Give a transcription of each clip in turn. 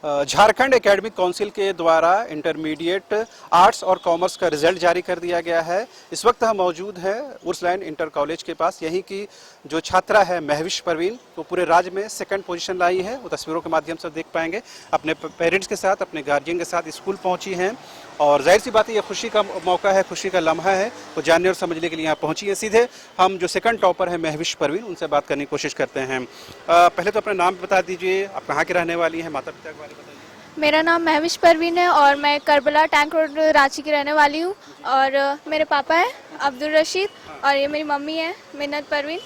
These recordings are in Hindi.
झारखंड एकेडमिक काउंसिल के द्वारा इंटरमीडिएट आर्ट्स और कॉमर्स का रिजल्ट जारी कर दिया गया है। इस वक्त हम मौजूद हैं उर्सलैंड इंटर कॉलेज के पास। यहीं की जो छात्रा है महविश परवीन, वो पूरे राज्य में सेकंड पोजीशन लाई है। वो तस्वीरों के माध्यम से देख पाएंगे। अपने पेरेंट्स के साथ, अपने गार्जियन के साथ स्कूल पहुंची हैं और जाहिर सी बात है, ये खुशी का मौका है, खुशी का लम्हा है। वो जानने और समझने के लिए यहाँ पहुंची है। सीधे हम जो सेकंड टॉपर है महविश परवीन, उनसे बात करने की कोशिश करते हैं। पहले तो अपना नाम बता दीजिए, आप कहाँ के रहने वाली हैं, माता पिता के बारे में बताइए। मेरा नाम महविश परवीन है और मैं करबला टैंक रोड रांची की रहने वाली हूँ। और मेरे पापा हैं अब्दुल रशीद और ये मेरी मम्मी है मिन्नत परवीन।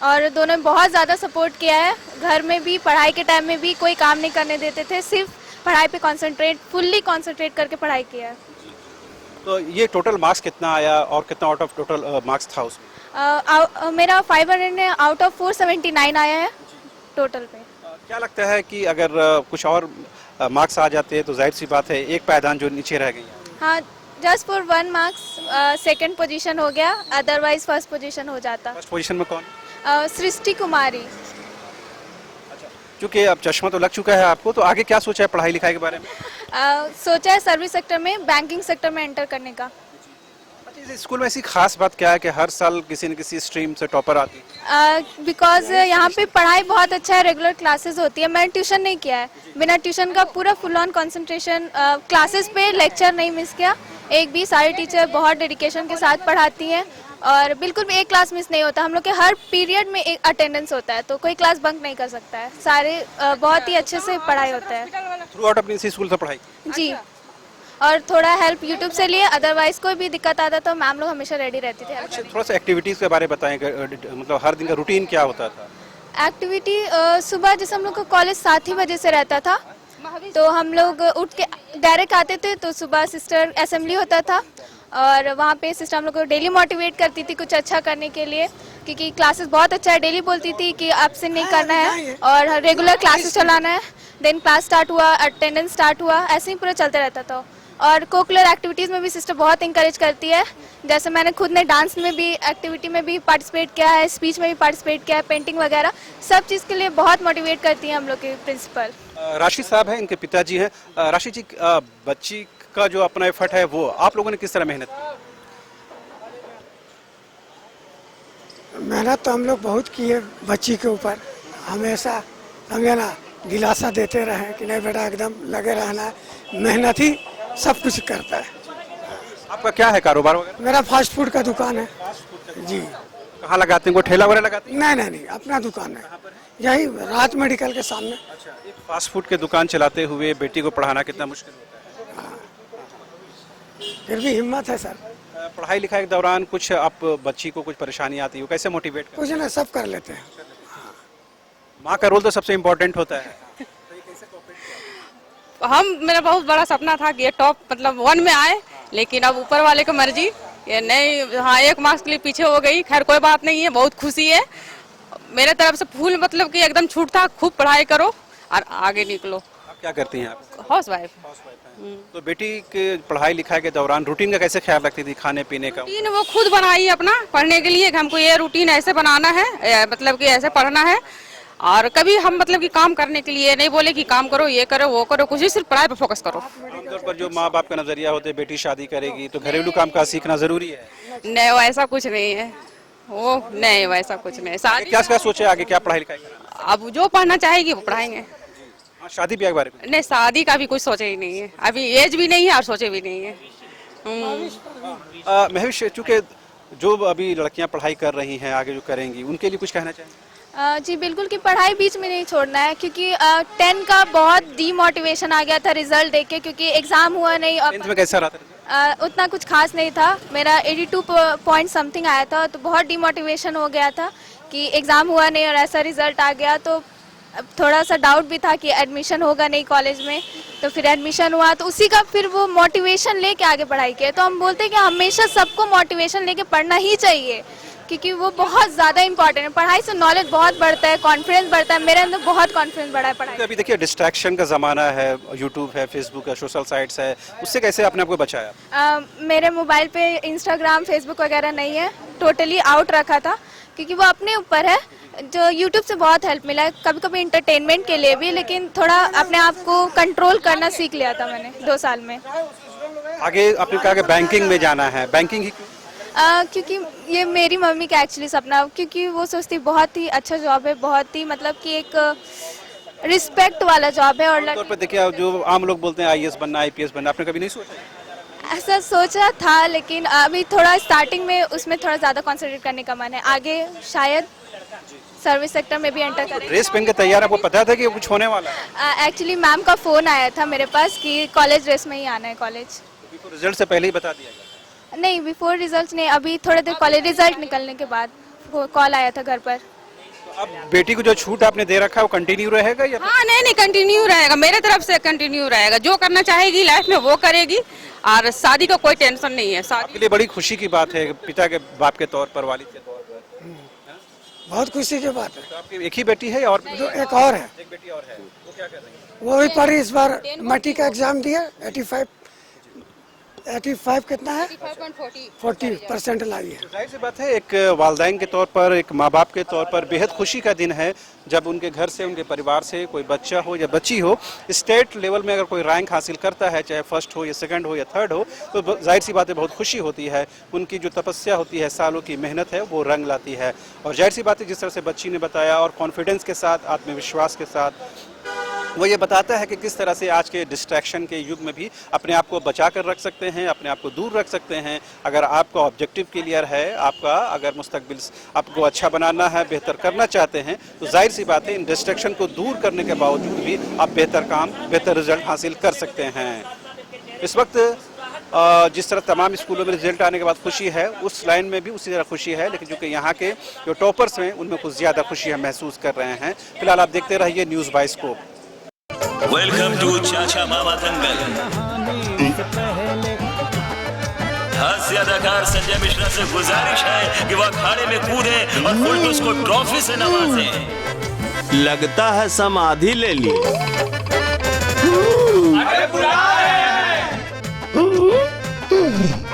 और दोनों बहुत ज़्यादा सपोर्ट किया है। घर में भी, पढ़ाई के टाइम में भी कोई काम नहीं करने देते थे, सिर्फ पढ़ाई पे फुल्ली कॉन्सेंट्रेट करके पढ़ाई किया है। तो ये टोटल मार्क्स कितना आया और कितना आउट ऑफ टोटल मार्क्स था उसमें? मेरा 500 आउट ऑफ 479 आया है टोटल पे। क्या लगता है कि अगर कुछ और मार्क्स आ जाते हैं तो जाहिर सी बात है एक पायदान जो नीचे रह गई? हाँ, just for 1 marks second position हो गया, अदरवाइज फर्स्ट पोजीशन हो जाता। फर्स्ट पोजीशन में कौन? सृष्टि कुमारी। अच्छा, क्योंकि अब चश्मा तो लग चुका है आपको, तो आगे क्या सोचा है पढ़ाई लिखाई के बारे में? सोचा है सर्विस सेक्टर में, बैंकिंग सेक्टर में एंटर करने का। अच्छा, इस स्कूल में ऐसी खास बात क्या है कि हर साल किसी न किसी स्ट्रीम से टॉपर आती है? बिकॉज यहाँ पे पढ़ाई बहुत अच्छा है, रेगुलर क्लासेस होती है। मैंने ट्यूशन नहीं किया है, बिना ट्यूशन का पूरा फुल ऑन कंसंट्रेशन क्लासेस पे, लेक्चर नहीं मिस किया एक भी। सारे टीचर बहुत डेडिकेशन के साथ पढ़ाती हैं और बिल्कुल भी एक क्लास मिस नहीं होता। हम लोग के हर पीरियड में एक अटेंडेंस होता है, तो कोई क्लास बंक नहीं कर सकता है। सारे बहुत ही अच्छे से पढ़ाई होता है थ्रू आउट अपनी इसी स्कूल से पढ़ाई? जी, और थोड़ा हेल्प यूट्यूब से लिए, अदरवाइज कोई भी दिक्कत आता तो मैम लोग हमेशा रेडी रहती थी। अच्छा, थोड़ा सा एक्टिविटीज़ के बारे में बताएं, मतलब हर दिन का रूटीन क्या होता था? एक्टिविटी सुबह जैसे हम लोग का कॉलेज 7 ही बजे से रहता था, तो हम लोग उठ के डायरेक्ट आते थे। तो सुबह सिस्टर असेंबली होता था और वहाँ पे सिस्टर हम लोग को डेली मोटिवेट करती थी कुछ अच्छा करने के लिए, क्योंकि क्लासेस बहुत अच्छा है। डेली बोलती थी कि आपसे नहीं करना है और रेगुलर क्लासेस चलाना है। देन क्लास स्टार्ट हुआ, अटेंडेंस स्टार्ट हुआ, ऐसे ही पूरा चलते रहता था। और कोकुलर एक्टिविटीज़ में भी सिस्टर बहुत इंकरेज करती है। जैसे मैंने खुद ने डांस में भी, एक्टिविटी में भी पार्टिसिपेट किया है, स्पीच में भी पार्टिसिपेट किया है, पेंटिंग वगैरह सब चीज़ के लिए बहुत मोटिवेट करती हैं हम लोग के प्रिंसिपल। राशि साहब हैं, इनके पिताजी हैं। राशि जी, बच्ची का जो अपना एफर्ट है वो आप लोगों ने किस तरह मेहनत की? मेहनत तो हम लोग बहुत की है बच्ची के ऊपर। हमेशा समझे ना, दिलासा देते रहे कि नहीं बेटा एकदम लगे रहना है, मेहनत ही सब कुछ करता है। आपका क्या है कारोबार वगैरह? मेरा फास्ट फूड का दुकान है जी। कहाँ लगाते हैं, कोई ठेला वगैरह लगाते हैं? नहीं, अपना दुकान है यही राज मेडिकल के सामने। अच्छा, एक फास्ट फूड के दुकान चलाते हुए बेटी को पढ़ाना कितना मुश्किल होता है? फिर भी हिम्मत है सर। पढ़ाई लिखाई के दौरान कुछ आप बच्ची को कुछ परेशानी आती है, कैसे मोटिवेट करते कुछ ना, सब कर लेते हैं। माँ का रोल तो सबसे इम्पोर्टेंट होता है। मेरा बहुत बड़ा सपना था कि ये टॉप मतलब 1 में आए, लेकिन अब ऊपर वाले की मर्जी, ये नहीं। हाँ, 1 मार्क्स के लिए पीछे हो गई, खैर कोई बात नहीं है, बहुत खुशी है। मेरे तरफ से फुल मतलब कि एकदम छूट था, खूब पढ़ाई करो और आगे निकलो। आप क्या करती हैं? आप हाउस वाइफ। तो बेटी के पढ़ाई लिखाई के दौरान रूटीन का कैसे ख्याल रखती थी, खाने पीने का? रूटीन वो खुद बनाई अपना पढ़ने के लिए, हमको ये रूटीन ऐसे बनाना है, मतलब कि ऐसे पढ़ना है। और कभी हम मतलब कि काम करने के लिए नहीं बोले कि काम करो, ये करो, वो करो, कुछ ही सिर्फ पढ़ाई पे फोकस करो। आमतौर पर जो माँ बाप का नजरिया होता है, बेटी शादी करेगी तो घरेलू काम का सीखना जरूरी है। नहीं, वैसा कुछ नहीं है, वो नहीं, वैसा कुछ नहीं। शादी क्या सोचे आगे, क्या पढ़ाई लिखाई करना? अब जो पढ़ना चाहेगी वो पढ़ाएंगे। शादी ब्याह के बारे में? नहीं, शादी का भी कुछ सोचे ही नहीं है, अभी एज भी नहीं है और सोचे भी नहीं है। महविश, चूंकि जो अभी लड़कियां पढ़ाई कर रही हैं, आगे जो करेंगी, उनके लिए कुछ कहना चाहेंगे? जी बिल्कुल, कि पढ़ाई बीच में नहीं छोड़ना है, क्योंकि 10 का बहुत डीमोटिवेशन आ गया था रिजल्ट देख के, क्योंकि एग्जाम हुआ नहीं। और 10th में कैसा रहा था? उतना कुछ खास नहीं था, मेरा 82 पॉइंट समथिंग आया था, तो बहुत डीमोटिवेशन हो गया था कि एग्ज़ाम हुआ नहीं और ऐसा रिजल्ट आ गया। तो थोड़ा सा डाउट भी था कि एडमिशन होगा नहीं कॉलेज में, तो फिर एडमिशन हुआ, तो उसी का फिर वो मोटिवेशन लेके आगे पढ़ाई किया। तो हम बोलते हैं कि हमेशा सबको मोटिवेशन लेके पढ़ना ही चाहिए, क्योंकि वो बहुत ज़्यादा इंपॉर्टेंट है। पढ़ाई से नॉलेज बहुत बढ़ता है, कॉन्फिडेंस बढ़ता है। मेरे अंदर बहुत कॉन्फिडेंस बढ़ा है पढ़ाई। अभी देखिए डिस्ट्रैक्शन का ज़माना है, यूट्यूब है, फेसबुक है, सोशल साइट्स है, उससे कैसे अपने आप को बचाया? मेरे मोबाइल पे इंस्टाग्राम, फेसबुक वगैरह नहीं है, टोटली आउट रखा था, क्योंकि वो अपने ऊपर है। जो यूट्यूब से बहुत हेल्प मिला है, कभी कभी इंटरटेनमेंट के लिए भी, लेकिन थोड़ा अपने आप को कंट्रोल करना सीख लिया था मैंने 2 साल में। आगे आपने कहा कि बैंकिंग में जाना है, बैंकिंग ही क्यों? क्योंकि ये मेरी मम्मी का एक्चुअली सपना, क्योंकि वो सोचती बहुत ही अच्छा जॉब है, बहुत ही मतलब कि एक रिस्पेक्ट वाला जॉब है। और तौर पर देखिए जो आम लोग बोलते हैं आईएएस बनना, आईपीएस बनना, आपने कभी नहीं सोचा? ऐसा सोचा था, लेकिन अभी थोड़ा स्टार्टिंग में उसमें थोड़ा ज़्यादा कंसंट्रेट करने का मन है। आगे शायद सर्विस सेक्टर में भी एंटर करें। ड्रेस पहन के तैयार, आपको पता था कि कुछ होने वाला है? एक्चुअली मैम का फ़ोन आया था मेरे पास कि कॉलेज ड्रेस में ही आना है कॉलेज। तो रिजल्ट से पहले ही बता दिया गया? नहीं, बिफोर रिजल्ट नहीं, अभी थोड़ी देर कॉलेज रिजल्ट निकलने के बाद कॉल आया था घर पर। तो अब बेटी को जो छूट आपने दे रखा है वो कंटिन्यू रहेगा या? हाँ नहीं कंटिन्यू रहेगा, मेरे तरफ से कंटिन्यू रहेगा। जो करना चाहेगी लाइफ में वो करेगी, और शादी का कोई टेंशन नहीं है। शादी आपके लिए बड़ी खुशी की बात है, पिता के बाप के तौर पर, वालिद के तौर पर बहुत खुशी की बात है। तो आपकी एक ही बेटी है और जो एक और है, एक बेटी और है, वो क्या कर रही है? वो भी पढ़ी, इस बार मैट्रिक का एग्जाम दिया, 85 कितना है, 40% लाई है। जाहिर सी बात है, एक वालिदैन के तौर पर, एक माँ बाप के तौर पर बेहद खुशी का दिन है जब उनके घर से, उनके परिवार से कोई बच्चा हो या बच्ची हो स्टेट लेवल में अगर कोई रैंक हासिल करता है, चाहे फर्स्ट हो या सेकंड हो या थर्ड हो, तो जाहिर सी बात है बहुत खुशी होती है। उनकी जो तपस्या होती है, सालों की मेहनत है, वो रंग लाती है। और जाहिर सी बात है जिस तरह से बच्ची ने बताया और कॉन्फिडेंस के साथ, आत्मविश्वास के साथ, वो ये बताता है कि किस तरह से आज के डिस्ट्रैक्शन के युग में भी अपने आप को बचा कर रख सकते हैं, अपने आप को दूर रख सकते हैं। अगर आपका ऑब्जेक्टिव क्लियर है, आपका अगर मुस्तकबिल आपको अच्छा बनाना है, बेहतर करना चाहते हैं, तो जाहिर सी बात है इन डिस्ट्रैक्शन को दूर करने के बावजूद भी आप बेहतर काम, बेहतर रिजल्ट हासिल कर सकते हैं। इस वक्त जिस तरह तमाम स्कूलों में रिजल्ट आने के बाद खुशी है, उस लाइन में भी उसी तरह खुशी है, लेकिन जो कि यहाँ के जो टॉपर्स हैं उनमें कुछ ज़्यादा खुशी हम महसूस कर रहे हैं। फिलहाल आप देखते रहिए न्यूज़ बाइस्कोप। वेलकम टू चाचा मामा दंगल। हास्य अदाकार संजय मिश्रा से गुजारिश है कि वह अखाड़े में कूदे और फुलटूस को ट्रॉफी से नवाजे। लगता है समाधि ले ली। अरे बुला रहे हैं।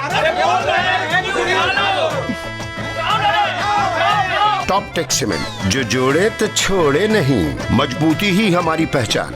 अरे बोल रहे हैं कि बुलाना हो। टॉप टेक सीमेंट, जो जोड़े तो छोड़े नहीं, मजबूती ही हमारी पहचान।